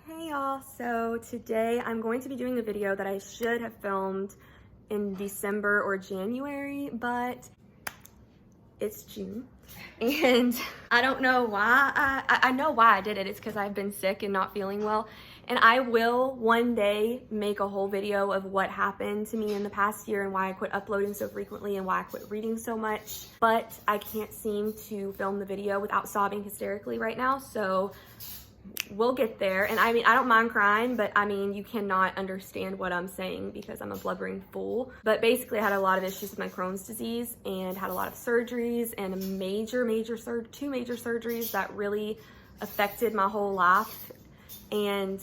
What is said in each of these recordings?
Hey y'all, so today I'm going to be doing a video that I should have filmed in December or January, but it's June and I don't know why. I know why I did it. It's because I've been sick and not feeling well, and I will one day make a whole video of what happened to me in the past year and why I quit uploading so frequently and why I quit reading so much, but I can't seem to film the video without sobbing hysterically right now, so we'll get there. And I mean, I don't mind crying, but I mean, you cannot understand what I'm saying because I'm a blubbering fool. But basically, I had a lot of issues with my Crohn's disease and had a lot of surgeries and two major surgeries that really affected my whole life. And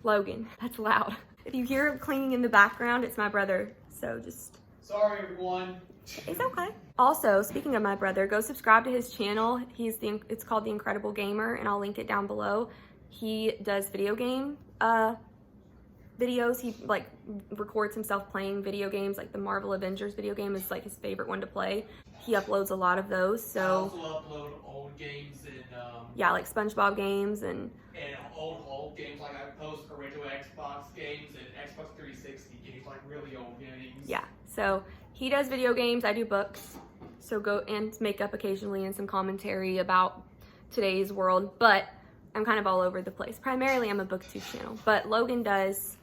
Logan, that's loud. If you hear cleaning in the background, it's my brother. So just... Sorry, everyone. It's okay. Also, speaking of my brother, go subscribe to his channel. It's called The Incredible Gamer, and I'll link it down below. He does video game videos. He like records himself playing video games, like the Marvel Avengers video game is like his favorite one to play. He uploads a lot of those. So I also upload old games and yeah, like SpongeBob games and old games. Like I post original Xbox games and Xbox 360 games, like really old games. Yeah, so he does video games, I do books. So go and makeup occasionally and some commentary about today's world, but I'm kind of all over the place. Primarily I'm a booktube channel, but Logan does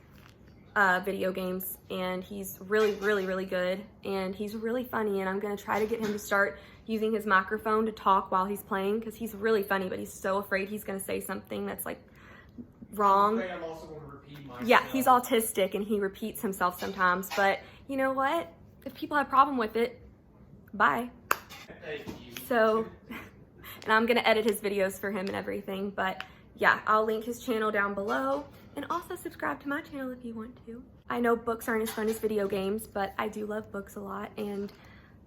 video games and he's really good and he's really funny, and I'm gonna try to get him to start using his microphone to talk while he's playing because he's really funny, but he's so afraid he's gonna say something that's like wrong. I'm also going to repeat myself. Yeah, he's autistic and he repeats himself sometimes, but you know what? If people have a problem with it, bye. Thank you. So, and I'm gonna edit his videos for him and everything, but yeah, I'll link his channel down below, and also subscribe to my channel if you want to. I know books aren't as fun as video games, but I do love books a lot, and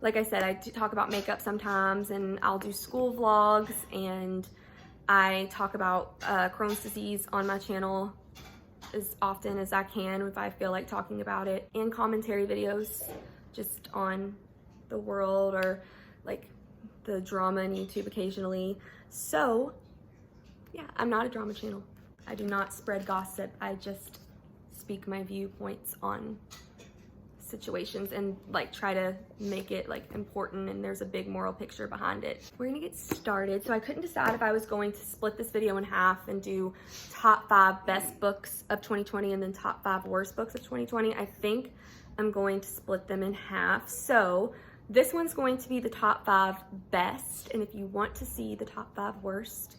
like I said, I do talk about makeup sometimes, and I'll do school vlogs, and I talk about Crohn's disease on my channel as often as I can if I feel like talking about it, and commentary videos just on the world or like the drama on YouTube occasionally. So yeah, I'm not a drama channel. I do not spread gossip. I just speak my viewpoints on situations and like try to make it like important, and there's a big moral picture behind it. We're gonna get started. So I couldn't decide if I was going to split this video in half and do top 5 best books of 2020 and then top 5 worst books of 2020. I think I'm going to split them in half. So this one's going to be the top 5 best, and if you want to see the top 5 worst,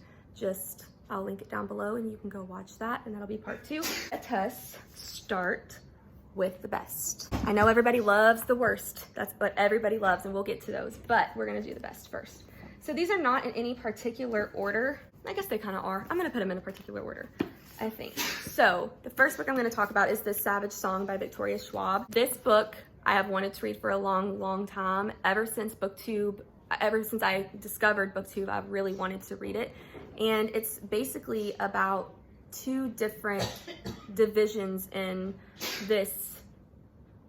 I'll link it down below and you can go watch that, and that'll be part 2. Let us start with the best. I know everybody loves the worst. That's what everybody loves, and we'll get to those, but we're gonna do the best first. So these are not in any particular order. I guess they kind of are. I'm gonna put them in a particular order, I think. So the first book I'm gonna talk about is The Savage Song by Victoria Schwab. This book I have wanted to read for a long time. Ever since I discovered BookTube, I've really wanted to read it. And it's basically about 2 different divisions in this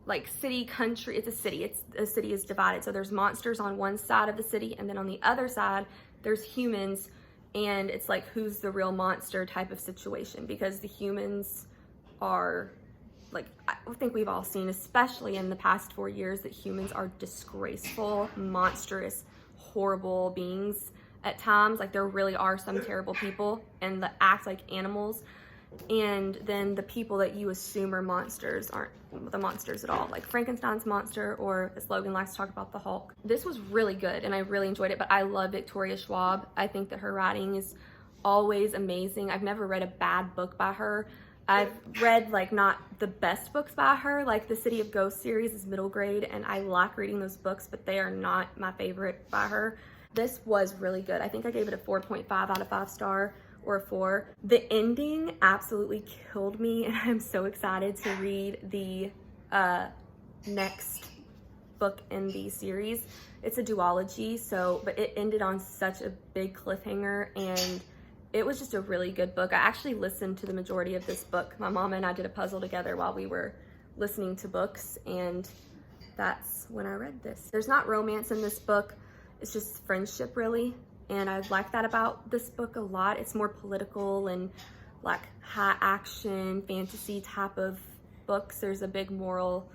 like city country. It's a city. A city is divided. So there's monsters on one side of the city, and then on the other side there's humans, and it's like who's the real monster type of situation, because the humans are like, I think we've all seen, especially in the past 4 years, that humans are disgraceful, monstrous, horrible beings at times. Like there really are some terrible people and that act like animals, and then the people that you assume are monsters aren't the monsters at all, like Frankenstein's monster, or as Logan likes to talk about, the Hulk. This was really good and I really enjoyed it, but I love Victoria Schwab. I think that her writing is always amazing. I've never read a bad book by her. I've read like not the best books by her, like the City of Ghosts series is middle grade, and I like reading those books, but they are not my favorite by her. This was really good. I think I gave it a 4.5 out of 5 star or a 4. The ending absolutely killed me, and I'm so excited to read the next book in the series. It's a duology, but it ended on such a big cliffhanger, and it was just a really good book. I actually listened to the majority of this book. My mom and I did a puzzle together while we were listening to books, and that's when I read this. There's not romance in this book. It's just friendship, really. And I like that about this book a lot. It's more political and like high action, fantasy type of books. There's a big moral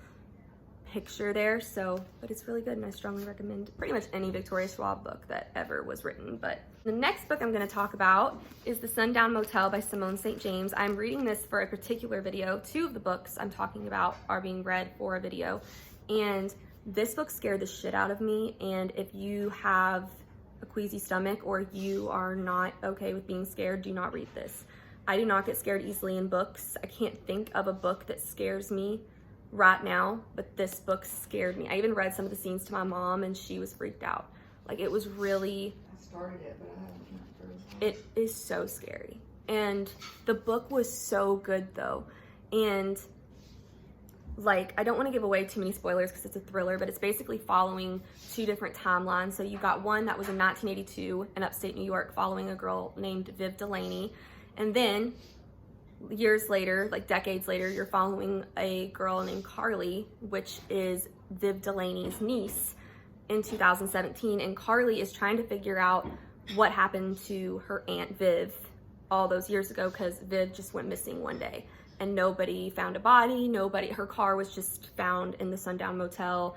picture there, so, but it's really good and I strongly recommend pretty much any Victoria Schwab book that ever was written. But the next book I'm going to talk about is The Sundown Motel by Simone St. James. I'm reading this for a particular video. 2 of the books I'm talking about are being read for a video, and this book scared the shit out of me. And if you have a queasy stomach or you are not okay with being scared, do not read this. I do not get scared easily in books. I can't think of a book that scares me right now, but this book scared me. I even read some of the scenes to my mom and she was freaked out. Like, it was really, I started it, but I haven't gotten through. it is so scary. And the book was so good though. And like, I don't want to give away too many spoilers because it's a thriller, but it's basically following 2 different timelines. So you got one that was in 1982 in upstate New York, following a girl named Viv Delaney. And then years later, like decades later, you're following a girl named Carly, which is Viv Delaney's niece, in 2017. And Carly is trying to figure out what happened to her Aunt Viv all those years ago, because Viv just went missing one day and nobody found a body. Her car was just found in the Sundown Motel.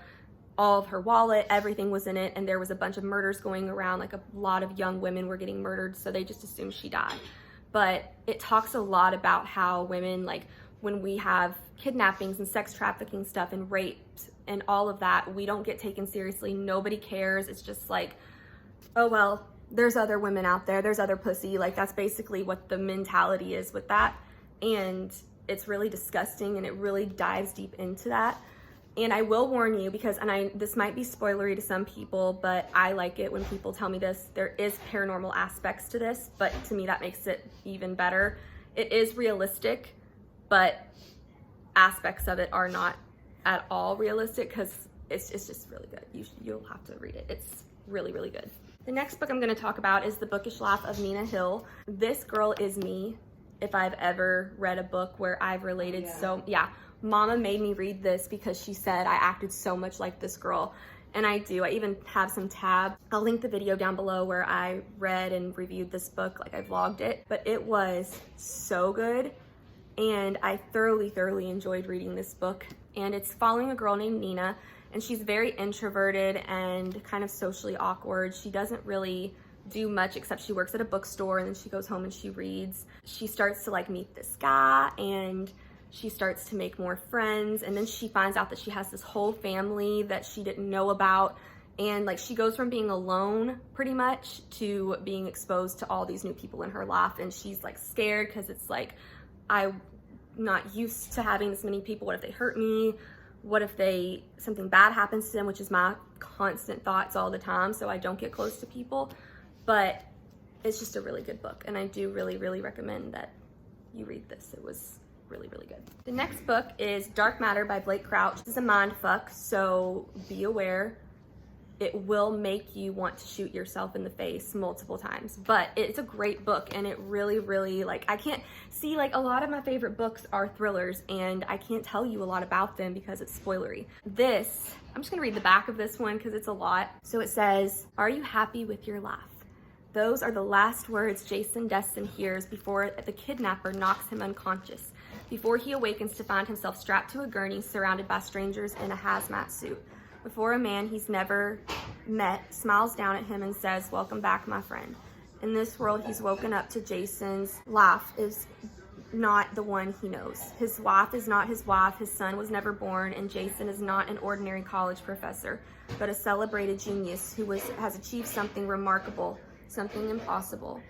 All of her wallet, everything was in it, and there was a bunch of murders going around. Like, a lot of young women were getting murdered, so they just assumed she died. But it talks a lot about how women, like, when we have kidnappings and sex trafficking stuff and rapes and all of that, we don't get taken seriously. Nobody cares. It's just like, oh, well, there's other women out there. There's other pussy. Like, that's basically what the mentality is with that. And it's really disgusting, and it really dives deep into that. And I will warn you, because, this might be spoilery to some people, but I like it when people tell me this. There is paranormal aspects to this, but to me that makes it even better. It is realistic, but aspects of it are not at all realistic, because it's just really good. You'll have to read it. It's really, really good. The next book I'm going to talk about is The Bookish Laugh of Nina Hill. This girl is me, if I've ever read a book where I've related. So yeah, Mama made me read this because she said I acted so much like this girl, and I do. I even have some tabs. I'll link the video down below where I read and reviewed this book, like I vlogged it, but it was so good, and I thoroughly enjoyed reading this book. And it's following a girl named Nina, and she's very introverted and kind of socially awkward. She doesn't really do much except she works at a bookstore, and then she goes home and she reads. She starts to like meet this guy, and she starts to make more friends, and then she finds out that she has this whole family that she didn't know about. And like, she goes from being alone pretty much to being exposed to all these new people in her life, and she's like scared because it's like, I'm not used to having this many people. What if they hurt me? What if something bad happens to them, which is my constant thoughts all the time, so I don't get close to people. But it's just a really good book, and I do really recommend that you read this. It was really good. The next book is Dark Matter by Blake Crouch. This is a mind fuck, so be aware. It will make you want to shoot yourself in the face multiple times, but it's a great book, and it really, like, I can't see, like, a lot of my favorite books are thrillers, and I can't tell you a lot about them because it's spoilery. This, I'm just gonna read the back of this one because it's a lot. So it says, "Are you happy with your life? Those are the last words Jason Destin hears before the kidnapper knocks him unconscious, before he awakens to find himself strapped to a gurney surrounded by strangers in a hazmat suit, before a man he's never met smiles down at him and says, 'Welcome back, my friend.' In this world, he's woken up to Jason's life is not the one he knows. His wife is not his wife, his son was never born, and Jason is not an ordinary college professor, but a celebrated genius who has achieved something remarkable, something impossible.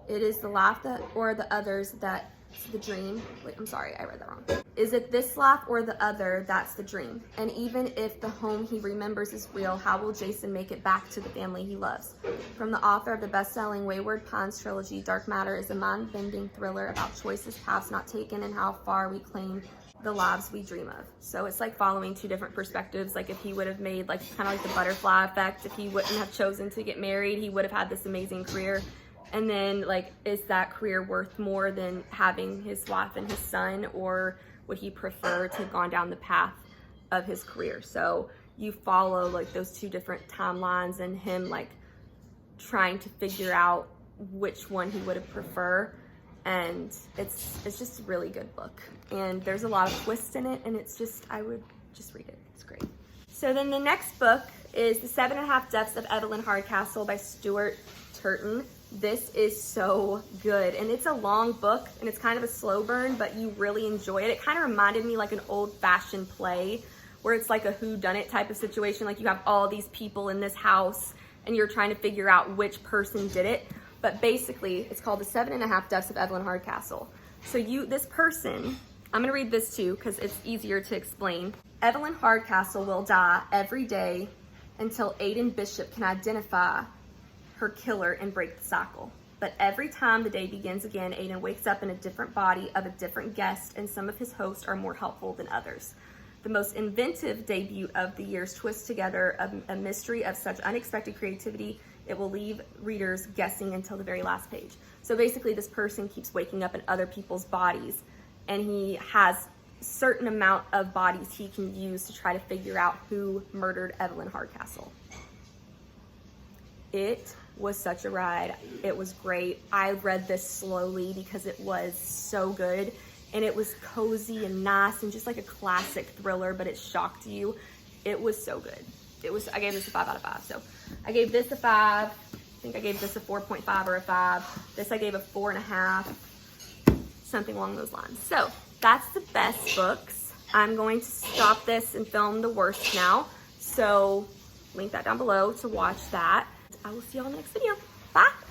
It is the life or the others that's the dream." Wait, I'm sorry, I read that wrong. "Is it this life or the other that's the dream? And even if the home he remembers is real, how will Jason make it back to the family he loves?" From the author of the best-selling Wayward Pines trilogy, Dark Matter is a mind-bending thriller about choices, paths not taken, and how far we claim the lives we dream of. So it's like following 2 different perspectives. Like, if he would have made, like, kind of like the butterfly effect, if he wouldn't have chosen to get married, he would have had this amazing career. And then, like, is that career worth more than having his wife and his son, or would he prefer to have gone down the path of his career? So you follow, like, those 2 different timelines, and him, like, trying to figure out which one he would have preferred. And it's just a really good book. And there's a lot of twists in it, and it's just, I would just read it. It's great. So then the next book is The 7.5 Deaths of Evelyn Hardcastle by Stuart Turton. This is so good, and it's a long book, and it's kind of a slow burn, but you really enjoy it. It kind of reminded me like an old-fashioned play, where it's like a whodunit type of situation. Like you have all these people in this house, and you're trying to figure out which person did it. But basically, it's called The 7.5 Deaths of Evelyn Hardcastle. So this person, I'm gonna read this too, because it's easier to explain. Evelyn Hardcastle will die every day until Aidan Bishop can identify her killer and break the cycle. But every time the day begins again, Aidan wakes up in a different body of a different guest, and some of his hosts are more helpful than others. The most inventive debut of the year's twists together a mystery of such unexpected creativity, it will leave readers guessing until the very last page. So basically this person keeps waking up in other people's bodies, and he has a certain amount of bodies he can use to try to figure out who murdered Evelyn Hardcastle. It was such a ride. It was great. I read this slowly because it was so good, and it was cozy and nice and just like a classic thriller, but it shocked you. It was so good. I gave this a 5 out of 5. So I gave this a 5. I think I gave this a 4.5 or a 5. This I gave a 4.5, something along those lines. So that's the best books. I'm going to stop this and film the worst now. So link that down below to watch that. I will see you all in the next video. Bye.